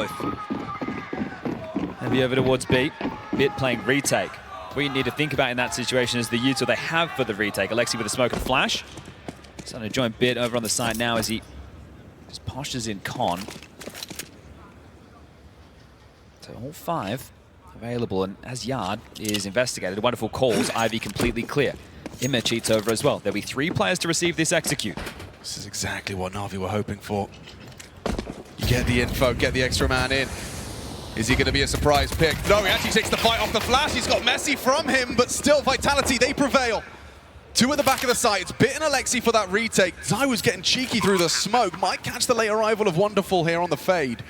both. Maybe over towards B. Bit playing retake. What you need to think about in that situation is the util they have for the retake. Alexi with a smoke and flash. Starting to join Bit over on the side now as he just postures in con. So all 5 available, and as Yard is investigated, wonderful calls, Ivy completely clear. Ima cheats over as well. There'll be 3 players to receive this execute. This is exactly what Navi were hoping for. You get the info, get the extra man in. Is he going to be a surprise pick? No, he actually takes the fight off the flash. He's got Messi from him, but still Vitality, they prevail. 2 at the back of the site. It's Bit and Alexi for that retake. Zywoo's getting cheeky through the smoke. Might catch the late arrival of Wonderful here on the fade.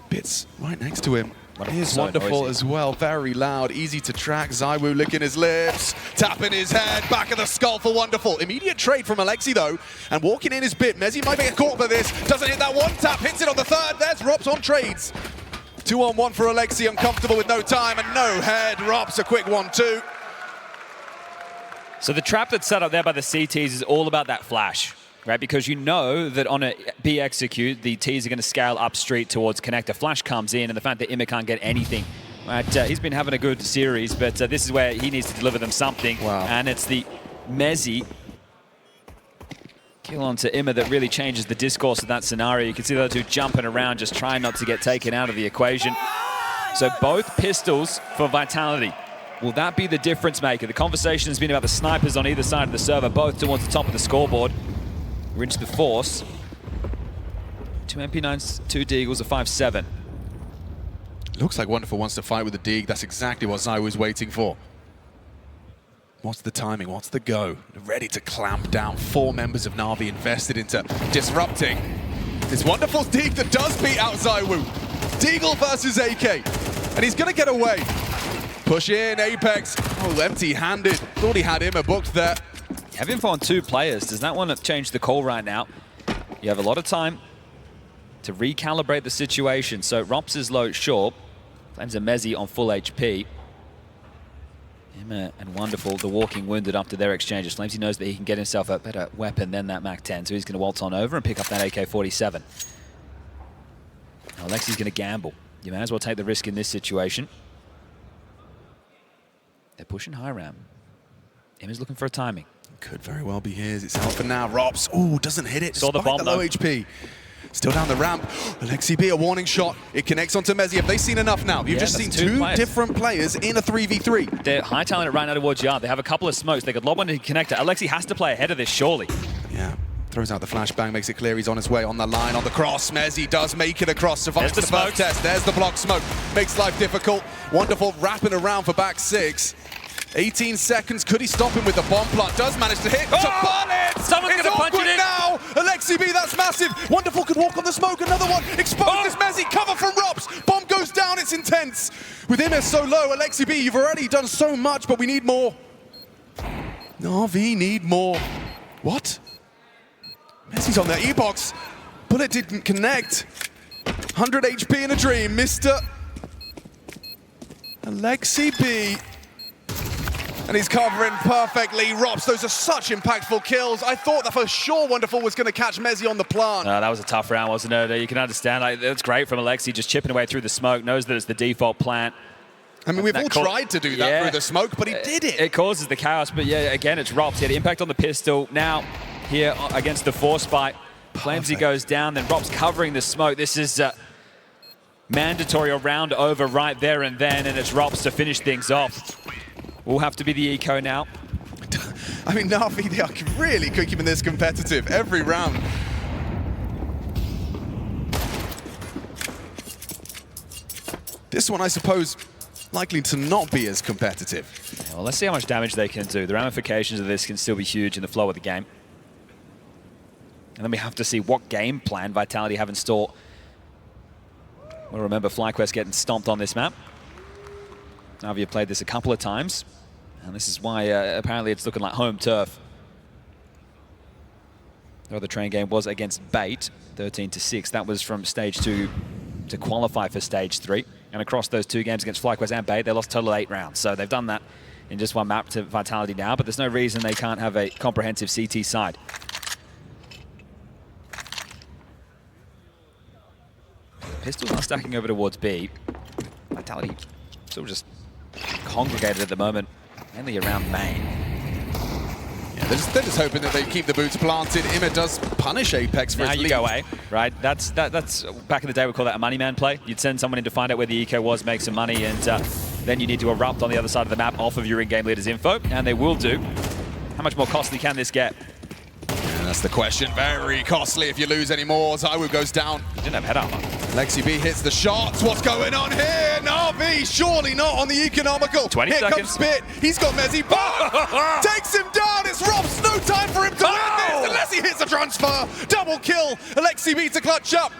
Bit's right next to him. Here's so Wonderful noisy. as well, very loud, easy to track. Zywoo licking his lips, tapping his head, back of the skull for Wonderful. Immediate trade from Alexi though, and walking in is Bit. Mezzi might get caught by this, doesn't hit that one tap, hits it on the third. There's Rops on trades. 2-on-1 for Alexi, uncomfortable with no time and no head. Rops a quick 1-2. So the trap that's set up there by the CTs is all about that flash, right? Because you know that on a B execute, the Ts are going to scale up street towards connector. Flash comes in, and the fact that Ima can't get anything. Right, he's been having a good series, but this is where he needs to deliver them something. Wow. And it's the Mezzi kill onto Ima that really changes the discourse of that scenario. You can see those two jumping around, just trying not to get taken out of the equation. So both pistols for Vitality. Will that be the difference maker? The conversation has been about the snipers on either side of the server, both towards the top of the scoreboard. We're into the Force. 2 MP9s, 2 Deagles, a 5-7. Looks like Wonderful wants to fight with the Deeg. That's exactly what Zywoo was waiting for. What's the timing? What's the go? Ready to clamp down. 4 members of Navi invested into disrupting. It's Wonderful's Deeg that does beat out Zywoo. Deagle versus AK. And he's going to get away. Push in, Apex. Oh, empty-handed. Thought he had him booked there. Have info on 2 players. Does that want to change the call right now? You have a lot of time to recalibrate the situation. So Rops is low short. Flames a Mezzi on full HP. Ima and Wonderful, the walking wounded after their exchanges. Flamesy knows that he can get himself a better weapon than that MAC-10, so he's going to waltz on over and pick up that AK-47. Now Alexi's going to gamble. You may as well take the risk in this situation. They're pushing high ramp. Ima's looking for a timing. Could very well be his. It's out for now. Rops. Oh, doesn't hit it. Saw the bomb, the low though. HP. Still down the ramp. Alexi B, a warning shot. It connects onto Mezzi. Have they seen enough now? You've just seen 2 different players in a 3v3. They're high-tailing it right now towards Yard. They have a couple of smokes. They could lob one into connector. Alexi has to play ahead of this, surely. Yeah. Throws out the flashbang, makes it clear he's on his way on the line, on the cross. Mezzi does make it across, survives the first test. There's the block smoke. Makes life difficult. Wonderful wrapping around for back 6. 18 seconds. Could he stop him with the bomb plot? Does manage to hit. Someone's going to punch it in. Now. Alexi B, that's massive. Wonderful could walk on the smoke. Another one. Exposes Mezzi. Cover from Rops. Bomb goes down. It's intense. With him so low, Alexi B, you've already done so much, but we need more. Navi need more. What? Mezzi's on the E-box. Bullet didn't connect. 100 HP in a dream. Mr. Alexi B. And he's covering perfectly. Rops, those are such impactful kills. I thought that for sure Wonderful was going to catch Mezzi on the plant. That was a tough round, wasn't it? You can understand. That's great from Alexi, just chipping away through the smoke, knows that it's the default plant. I mean, we've all tried to do that through the smoke, but he did it. It causes the chaos, but yeah, again, it's Rops. He had impact on the pistol. Now, here against the Force fight, Flamesy goes down, then Rops covering the smoke. This is mandatory, a round over right there and then, and it's Rops to finish things off. Will have to be the eco now. I mean, Navi, they are really keeping this competitive every round. This one, I suppose, likely to not be as competitive. Yeah, well, let's see how much damage they can do. The ramifications of this can still be huge in the flow of the game. And then we have to see what game plan Vitality have in store. We'll remember FlyQuest getting stomped on this map. Navi have played this a couple of times, and this is why apparently it's looking like home turf. The other train game was against Bait, 13-6. That was from stage 2 to qualify for stage 3. And across those 2 games against FlyQuest and Bait, they lost a total of 8 rounds. So they've done that in just one map to Vitality now, but there's no reason they can't have a comprehensive CT side. Pistol's not stacking over towards B. Vitality still just congregated at the moment, mainly around main. Yeah, they're just hoping that they keep the boots planted. Imma does punish Apex for Now his you lead. go A, right? That's back in the day we call that a money man play. You'd send someone in to find out where the eco was, make some money, and then you need to erupt on the other side of the map off of your in-game leader's info, and they will do. How much more costly can this get? And that's the question. Very costly if you lose any more. ZywOo goes down. Didn't have head armor. Lexi B hits the shots. What's going on here? Navi, surely not on the economical. 20 here seconds. Comes Spit. He's got Mezzi. Takes him down. It's Robs. No time for him to win this unless he hits a transfer. Double kill. Alexi B to clutch up.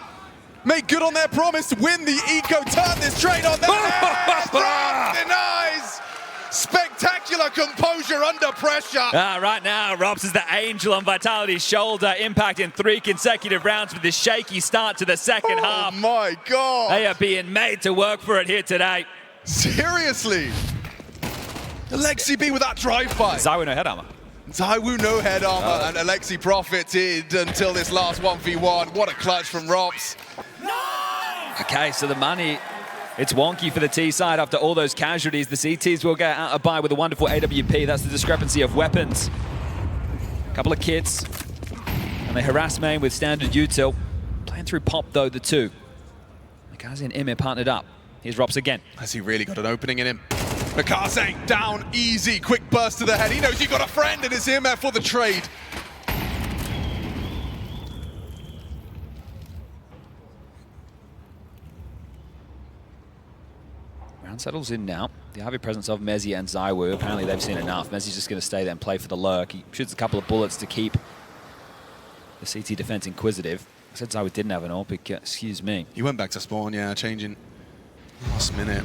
Make good on their promise. Win the eco. Turn this trade on their head. Robs denies. Spectacular composure under pressure. Right now, Robs is the angel on Vitality's shoulder, impacting 3 consecutive rounds with this shaky start to the second half. Oh my God. They are being made to work for it here today. Seriously. Alexi B with that drive-by. ZywOo no head armor. ZywOo no head armor, and Alexi profited until this last 1v1. What a clutch from Robs. Okay, so the money, it's wonky for the T side after all those casualties. The CTs will get out of buy with a wonderful AWP. That's the discrepancy of weapons. Couple of kits, and they harass main with standard util. Playing through pop though, the two. Mikaze and Imir partnered up. Here's Robs again. Has he really got an opening in him? Mikaze down easy, quick burst to the head. He knows you got a friend and it's Imir for the trade. Round settles in now. The RV presence of Mezzi and ZywOo. Apparently they've seen enough. Mezzi's just going to stay there and play for the lurk. He shoots a couple of bullets to keep the CT defense inquisitive. I said ZywOo didn't have an ult, but excuse me. He went back to spawn, yeah, changing last minute.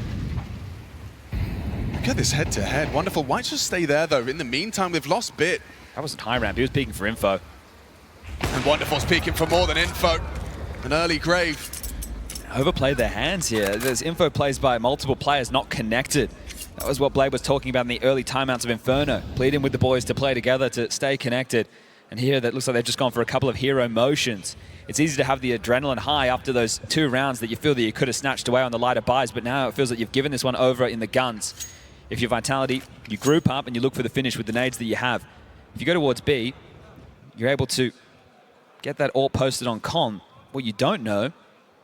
Look at this head-to-head. Wonderful. Why just stay there, though? In the meantime, they've lost Bit. That wasn't high ramp. He was peeking for info. And Wonderful's peeking for more than info. An early grave. Overplayed their hands here. There's info plays by multiple players not connected. That was what Blade was talking about in the early timeouts of Inferno. Pleading with the boys to play together, to stay connected. And here, that looks like they've just gone for a couple of hero motions. It's easy to have the adrenaline high after those 2 rounds that you feel that you could have snatched away on the lighter buys, but now it feels like you've given this one over in the guns. If you're Vitality, you group up and you look for the finish with the nades that you have. If you go towards B, you're able to get that ult posted on Con. What you don't know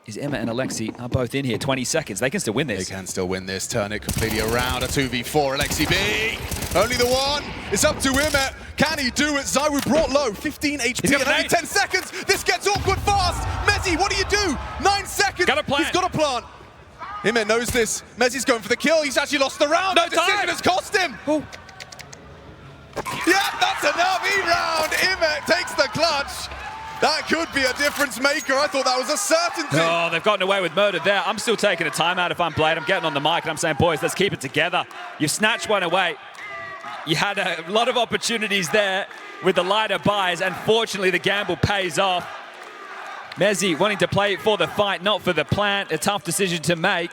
is Imma and Alexi are both in here. 20 seconds. They can still win this. They can still win this. Turn it completely around. A 2v4. Alexi B. Only the one. It's up to Imma. Can he do it? ZywOo brought low. 15 HP in only 10 seconds. This gets awkward fast. Mezzi, what do you do? 9 seconds. Got a plant. He's got a plant. Imma knows this. Mezzi's going for the kill. He's actually lost the round. No The decision time. has cost him. Oh. Yeah, that's a Navi round. Imma takes the clutch. That could be a difference maker. I thought that was a certainty. Oh, they've gotten away with murder there. I'm still taking a timeout if I'm Blade. I'm getting on the mic and I'm saying, boys, let's keep it together. You've snatched one away. You had a lot of opportunities there with the lighter buys, and fortunately the gamble pays off. Mezzi wanting to play for the fight, not for the plant. A tough decision to make.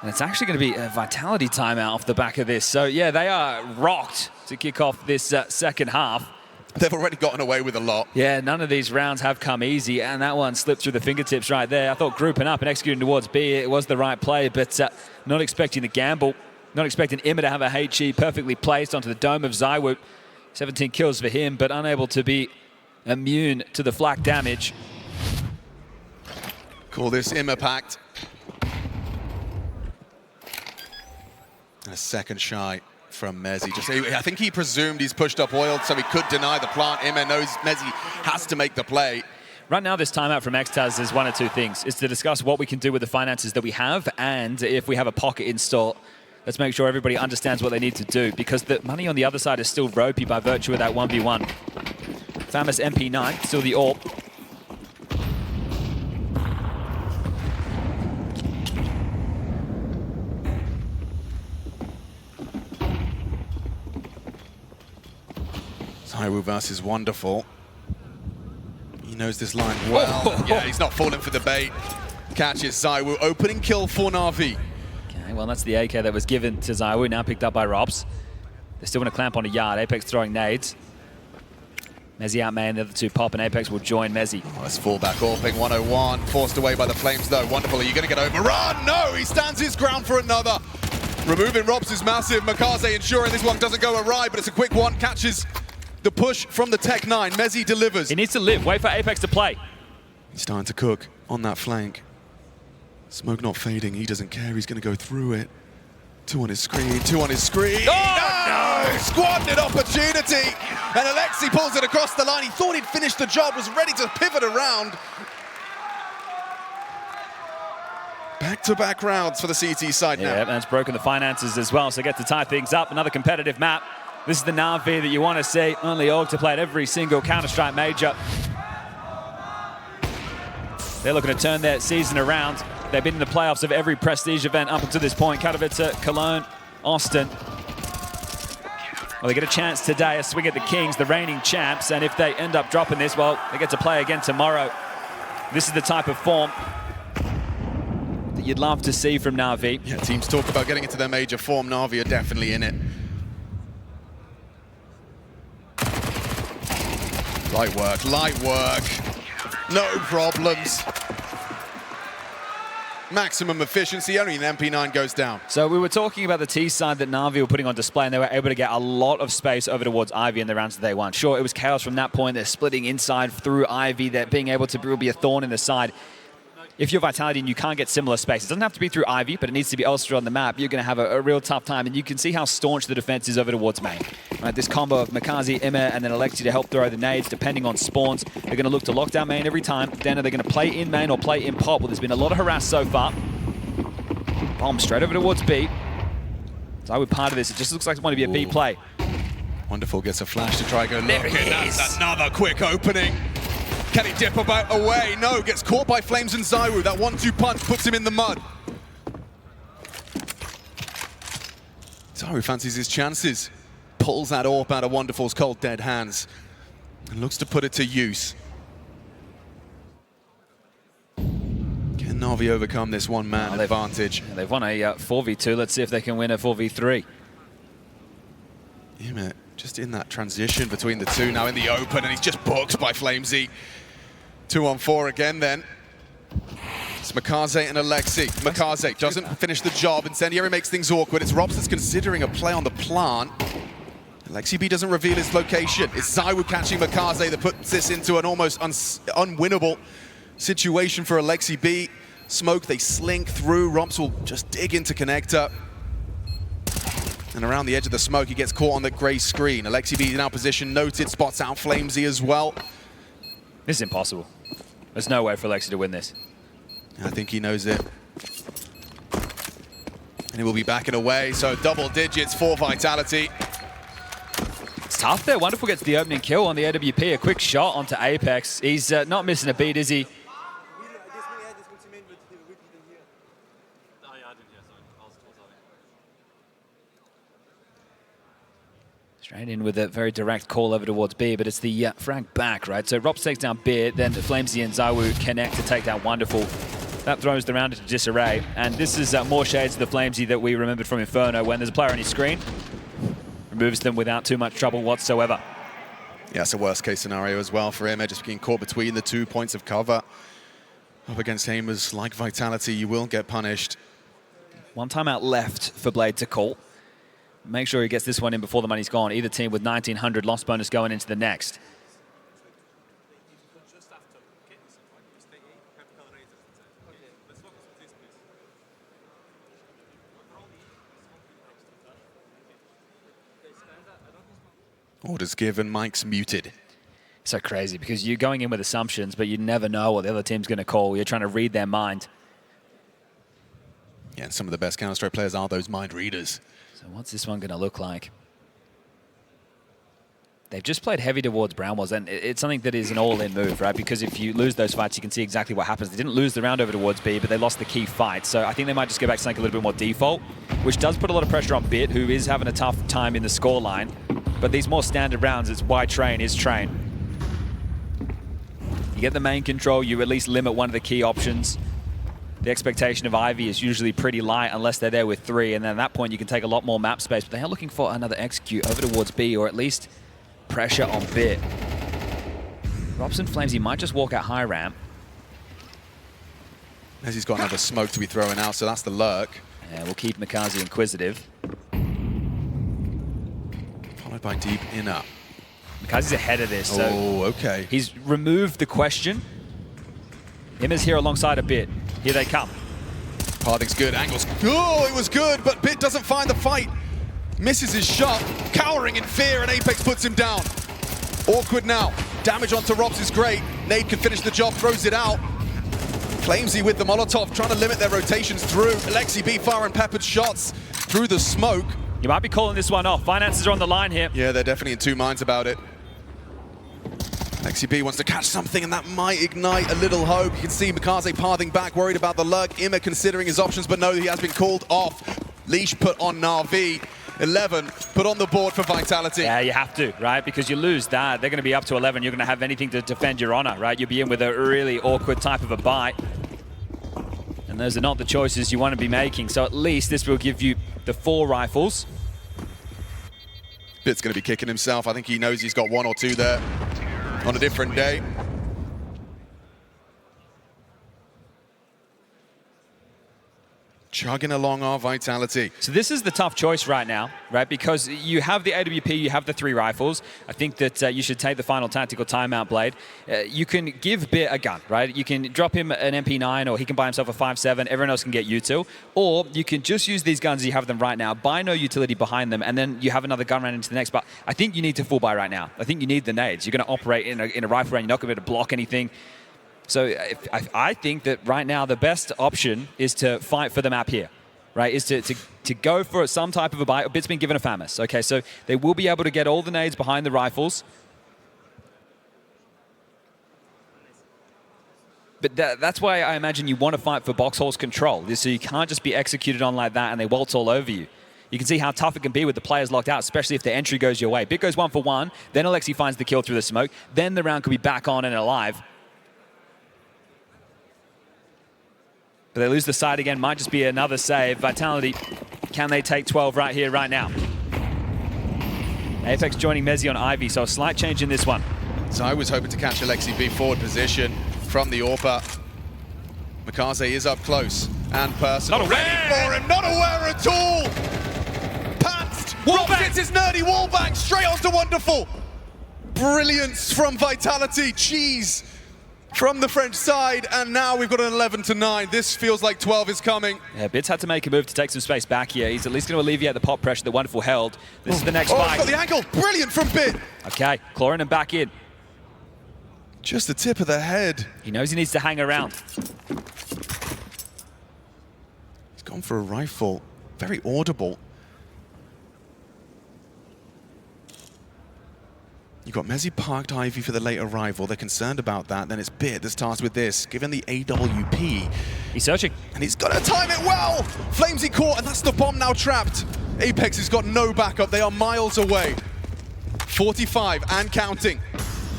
And it's actually going to be a Vitality timeout off the back of this. So yeah, they are rocked to kick off this second half. They've already gotten away with a lot. Yeah, none of these rounds have come easy, and that one slipped through the fingertips right there. I thought grouping up and executing towards B, it was the right play, but not expecting the gamble, not expecting Imma to have a HE perfectly placed onto the dome of ZywOo. 17 kills for him, but unable to be immune to the flak damage. Call this Imma pact. And a second shy from Mezzi. I think he presumed he's pushed up oil, so he could deny the plant. Imma knows Mezzi has to make the play. Right now, this timeout from Xtaz is one of 2 things. It's to discuss what we can do with the finances that we have, and if we have a pocket install, let's make sure everybody understands what they need to do, because the money on the other side is still ropey by virtue of that 1v1. Famous MP9, still the AWP. ZywOo versus Wonderful. He knows this line well. Yeah, he's not falling for the bait. Catches ZywOo. Opening kill for Navi. Okay, well, that's the AK that was given to ZywOo, now picked up by Robs. They're still going to clamp on a yard. Apex throwing nades. Mezzi out main, the other two pop, and Apex will join Mezzi. Oh, let's fall back. Orping 101, forced away by the Flames though. Wonderful, are you going to get overrun? No, he stands his ground for another. Removing Robs is massive. Makaze ensuring this one doesn't go awry, but it's a quick one. Catches the push from the Tech 9. Mezzi delivers. He needs to live. Wait for Apex to play. He's starting to cook on that flank. Smoke not fading. He doesn't care. He's going to go through it. Two on his screen. Two on his screen. Oh, no! Squandered opportunity. And Alexi pulls it across the line. He thought he'd finished the job, was ready to pivot around. Back-to-back rounds for the CT side now. Yeah, and it's broken the finances as well, so get to tie things up. Another competitive map. This is the Navi that you want to see. Only Org to play at every single Counter-Strike major. They're looking to turn their season around. They've been in the playoffs of every prestige event up until this point. Katowice, Cologne, Austin. Well, they get a chance today, a swing at the Kings, the reigning champs, and if they end up dropping this, well, they get to play again tomorrow. This is the type of form that you'd love to see from Navi. Yeah, teams talk about getting into their major form. Navi are definitely in it. Light work, light work. No problems. Maximum efficiency, only an MP9 goes down. So we were talking about the T side that Navi were putting on display, and they were able to get a lot of space over towards Ivy in the rounds that they won. Sure, it was chaos from that point. They're splitting inside through Ivy. They're being able to be a thorn in the side. If you're Vitality and you can't get similar space, it doesn't have to be through Ivy, but it needs to be elsewhere on the map, you're going to have a real tough time, and you can see how staunch the defense is over towards main. Right, this combo of Makaze, Immer, and then Alexi to help throw the nades, depending on spawns. They're going to look to lock down main every time. Then are they going to play in main or play in pop? Well, there's been a lot of harass so far. Bomb straight over towards B. So I would part of this. It just looks like it's going to be a B play. Wonderful gets a flash to try and go look in. That's That's another quick opening. Can he dip about away? No, gets caught by Flames and Zywu. That 1-2 punch puts him in the mud. Zywu fancies his chances. Pulls that AWP out of Wonderful's cold dead hands and looks to put it to use. Can Navi overcome this one-man advantage? They've won a 4v2. Let's see if they can win a 4v3. Yeah, just in that transition between the two, now in the open, and he's just booked by Flamesy. 2-on-4 again then. It's Makaze and Alexi. Makaze doesn't finish the job. Incendiary makes things awkward. It's Robs that's considering a play on the plant. Alexi B doesn't reveal his location. It's Zywu catching Makaze that puts this into an almost unwinnable situation for Alexi B. Smoke, they slink through. Robs will just dig into connector. And around the edge of the smoke, he gets caught on the grey screen. Alexi B is now position noted, spots out Flamesy as well. This is impossible. There's no way for Alexi to win this. I think he knows it. And he will be backing away, so double digits for Vitality. It's tough there. Wonderful gets the opening kill on the AWP. A quick shot onto Apex. He's not missing a beat, is he? Straight in with a very direct call over towards B, but it's the frag back, right? So Robs takes down B, then Flamesy and Zywu connect to take down Wonderful. That throws the round into disarray, and this is more shades of the Flamesy that we remembered from Inferno. When there's a player on his screen, removes them without too much trouble whatsoever. Yeah, it's a worst case scenario as well for him, just getting caught between the 2 points of cover. Up against Hamers, like Vitality, you will get punished. One timeout left for Blade to call. Make sure he gets this one in before the money's gone. Either team with 1900 loss bonus going into the next. Orders given, mic's muted. So crazy because you're going in with assumptions, but you never know what the other team's going to call. You're trying to read their mind. Yeah, and some of the best Counter-Strike players are those mind readers. So what's this one going to look like? They've just played heavy towards Brownwells, and it's something that is an all-in move, right? Because if you lose those fights, you can see exactly what happens. They didn't lose the round over towards B, but they lost the key fight. So I think they might just go back to something a little bit more default, which does put a lot of pressure on Bit, who is having a tough time in the scoreline. But these more standard rounds, it's why train is train. You get the main control, you at least limit one of the key options. The expectation of Ivy is usually pretty light unless they're there with 3, and then at that point you can take a lot more map space. But they are looking for another execute over towards B, or at least pressure on Bit. Robson Flames, he might just walk out high ramp. Mezzi's got another smoke to be throwing out, so that's the lurk. Yeah, we'll keep Mikaze inquisitive. Followed by deep inner. Mikaze's ahead of this, so okay. He's removed the question. Him is here alongside a Bit. Here they come. Parting's good, angles. Oh, it was good, but Bit doesn't find the fight. Misses his shot, cowering in fear, and Apex puts him down. Awkward now. Damage onto Robs is great. Nade can finish the job, throws it out. Flamesy with the Molotov, trying to limit their rotations through. Alexi B firing peppered shots through the smoke. You might be calling this one off. Finances are on the line here. Yeah, they're definitely in two minds about it. Alexi B wants to catch something, and that might ignite a little hope. You can see Mikaze pathing back, worried about the lurk. Ima considering his options, but no, he has been called off. Leash put on Navi. 11 put on the board for Vitality. Yeah, you have to, right? Because you lose that, they're going to be up to 11. You're going to have anything to defend your honor, right? You'll be in with a really awkward type of a bite. And those are not the choices you want to be making. So at least this will give you the 4 rifles. Bit's going to be kicking himself. I think he knows he's got 1 or 2 there on a different day. Chugging along our Vitality. So this is the tough choice right now, right? Because you have the AWP, you have the 3 rifles. I think that you should take the final tactical timeout, Blade. You can give Bit a gun, right? You can drop him an MP9, or he can buy himself a 5.7. Everyone else can get U2. Or you can just use these guns as you have them right now, buy no utility behind them, and then you have another gun round into the next. But I think you need to full buy right now. I think you need the nades. You're going to operate in a rifle round. You're not going to be able to block anything. So I think that right now the best option is to fight for the map here, right? Is to go for some type of a buy. Bit's been given a FAMAS, okay? So they will be able to get all the nades behind the rifles. But that's why I imagine you want to fight for box hall's control. So you can't just be executed on like that and they waltz all over you. You can see how tough it can be with the players locked out, especially if the entry goes your way. Bit goes 1 for 1, then Alexi finds the kill through the smoke, then the round could be back on and alive. But they lose the side again, might just be another save. Vitality, can they take 12 right here, right now? Apex joining Mezzi on Ivy, so a slight change in this one. So I was hoping to catch Alexi B forward position from the AWP. Mikaze is up close and personal. Not aware for him, not aware at all! Pantsed! Rob hits his nerdy wallbang straight onto Wonderful! Brilliance from Vitality, cheese! From the French side, and now we've got an 11-9. This feels like 12 is coming. Yeah, Bits had to make a move to take some space back here. He's at least going to alleviate the pop pressure that Wonderful held. This is the next fight. He's got the angle. Brilliant from Bit. Okay, clawing him back in. Just the tip of the head. He knows he needs to hang around. He's gone for a rifle. Very audible. You've got Mezzi parked Ivy for the late arrival. They're concerned about that. Then it's Bit that starts with this. Given the AWP. He's searching. And he's got to time it well. Flamesy caught, and that's the bomb now trapped. Apex has got no backup. They are miles away. 45 and counting.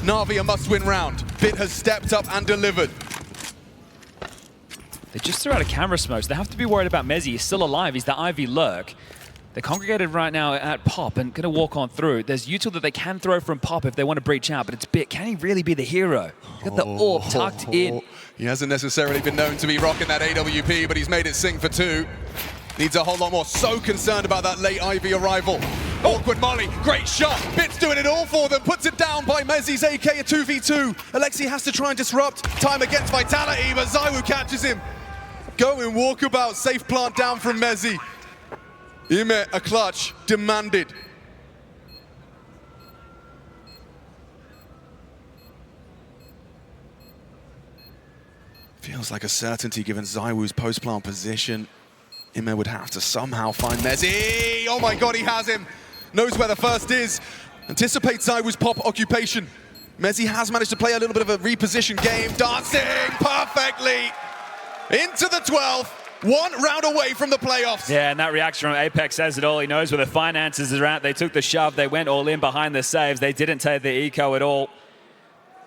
Navi a must-win round. Bit has stepped up and delivered. They just threw out a camera smoke, so they have to be worried about Mezzi. He's still alive. He's the Ivy lurk. They're congregated right now at Pop and going to walk on through. There's util that they can throw from Pop if they want to breach out, but it's Bit. Can he really be the hero? He's got the AWP tucked in. He hasn't necessarily been known to be rocking that AWP, but he's made it sing for 2. Needs a whole lot more. So concerned about that late Ivy arrival. Awkward Molly, great shot. Bit's doing it all for them. Puts it down by Mezzi's AK, a 2v2. Alexi has to try and disrupt. Time against Vitality, but Zywoo catches him. Going walkabout, safe plant down from Mezzi. Ime, a clutch, demanded. Feels like a certainty given Zywoo's post-plant position. Ime would have to somehow find Mezzi. Oh my God, he has him. Knows where the first is. Anticipates Zywoo's pop occupation. Mezzi has managed to play a little bit of a reposition game. Dancing perfectly into the 12th. 1 round away from the playoffs. Yeah, and that reaction from Apex says it all. He knows where the finances are at. They took the shove. They went all in behind the saves. They didn't take the eco at all.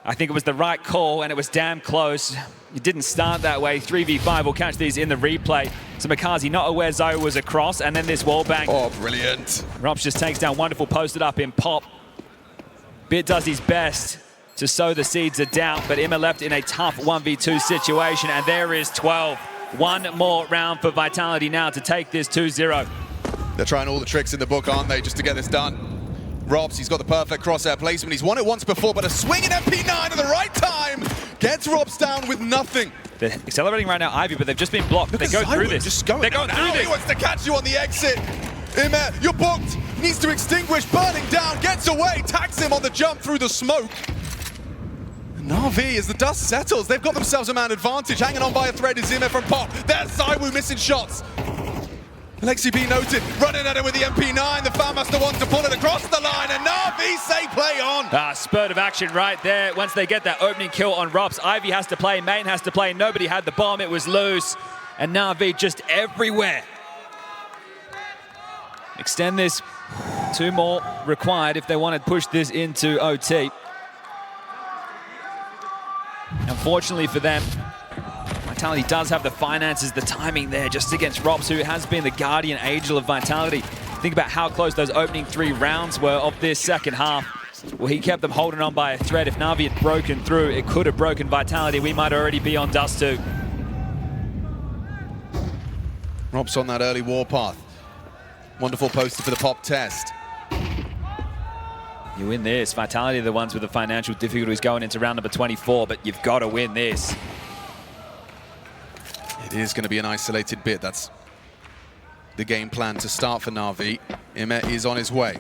I think it was the right call, and it was damn close. It didn't start that way. 3v5. We'll catch these in the replay. So Mikaze not aware Zywoo was across, and then this wall bang. Oh, brilliant. Rops just takes down Wonderful, posted up in Pop. Bit does his best. to sow the seeds of doubt, but Emma left in a tough 1v2 situation, and there is 12. One more round for Vitality now to take this 2-0. They're trying all the tricks in the book, aren't they, just to get this done. Robs, he's got the perfect crosshair placement. He's won it once before, but a swing in MP9 at the right time gets Robs down with nothing. They're accelerating right now, Ivy, but they've just been blocked. They go through this. Just going. They're going through this. He wants to catch you on the exit. Emma, you're booked. Needs to extinguish, burning down, gets away, tags him on the jump through the smoke. Navi, as the dust settles, they've got themselves a man advantage. Hanging on by a thread is Emma from Pop. There's Zywoo missing shots. Lexi B noted, running at it with the MP9. The Foundmaster wants to pull it across the line, and Navi say play on. Spurt of action right there. Once they get that opening kill on Robs, Ivy has to play, Main has to play. Nobody had the bomb, it was loose. And Navi just everywhere. Extend this. 2 more required if they want to push this into OT. Unfortunately for them, Vitality does have the finances, the timing there just against Robs, who has been the guardian angel of Vitality. Think about how close those opening 3 rounds were of this second half. Well, he kept them holding on by a thread. If Navi had broken through, it could have broken Vitality. We might already be on dust too. Robs on that early warpath. Wonderful poster for the Pop test. You win this. Vitality are the ones with the financial difficulties going into round number 24, but you've got to win this. It is going to be an isolated bit. That's the game plan to start for Navi. Emma is on his way.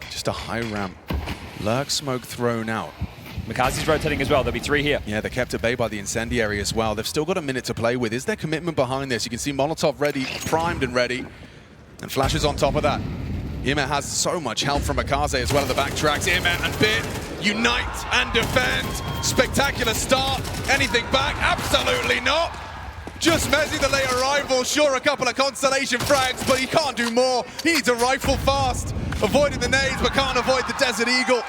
Just a high ramp. Lurk smoke thrown out. Mikaze's rotating as well. There'll be 3 here. Yeah, they're kept at bay by the incendiary as well. They've still got a minute to play with. Is there commitment behind this? You can see Molotov ready, primed and ready. And flashes on top of that. Emma has so much help from Mikaze as well at the backtracks. Emma and Bit unite and defend. Spectacular start. Anything back? Absolutely not. Just Mezzi, the late arrival. Sure, a couple of constellation frags, but he can't do more. He needs a rifle fast. Avoiding the nades, but can't avoid the Desert Eagle.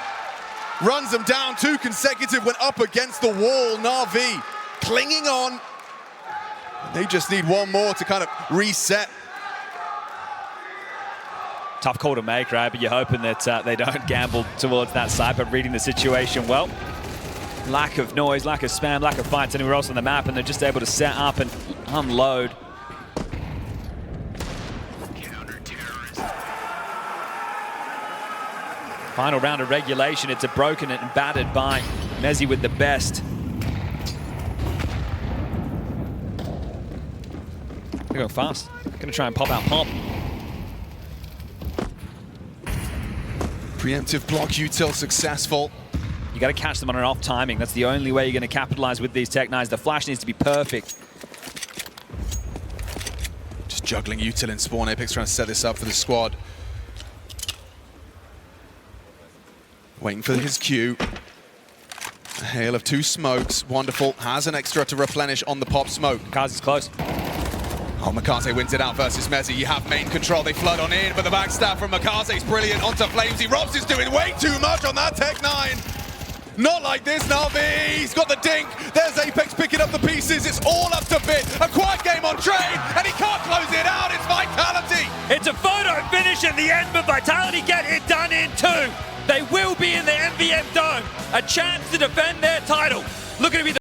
Runs them down, 2 consecutive, went up against the wall. Navi clinging on. They just need 1 more to kind of reset. Tough call to make, right? But you're hoping that they don't gamble towards that side, but reading the situation well. Lack of noise, lack of spam, lack of fights anywhere else on the map, and they're just able to set up and unload. Final round of regulation. It's a broken and battered by Mezzi with the best. They're going fast. Going to try and pop out Pop. Preemptive block util successful. You got to catch them on an off timing. That's the only way you're going to capitalize with these Tech-9s. The flash needs to be perfect. Just juggling util and spawn. Apex trying to set this up for the squad. Waiting for his cue. A hail of 2 smokes. Wonderful. Has an extra to replenish on the Pop smoke. Kaz is close. Oh, Mikaze wins it out versus Mezzi. You have main control. They flood on in, but the backstab from Mikaze is brilliant. Onto Flamesy. Robs is doing way too much on that Tech-9. Not like this, Navi. He's got the dink. There's Apex picking up the pieces. It's all up to Bit. A quiet game on Trade, and he can't close it out. It's Vitality. It's a photo finish at the end, but Vitality get it done in 2. They will be in the MVM Dome. A chance to defend their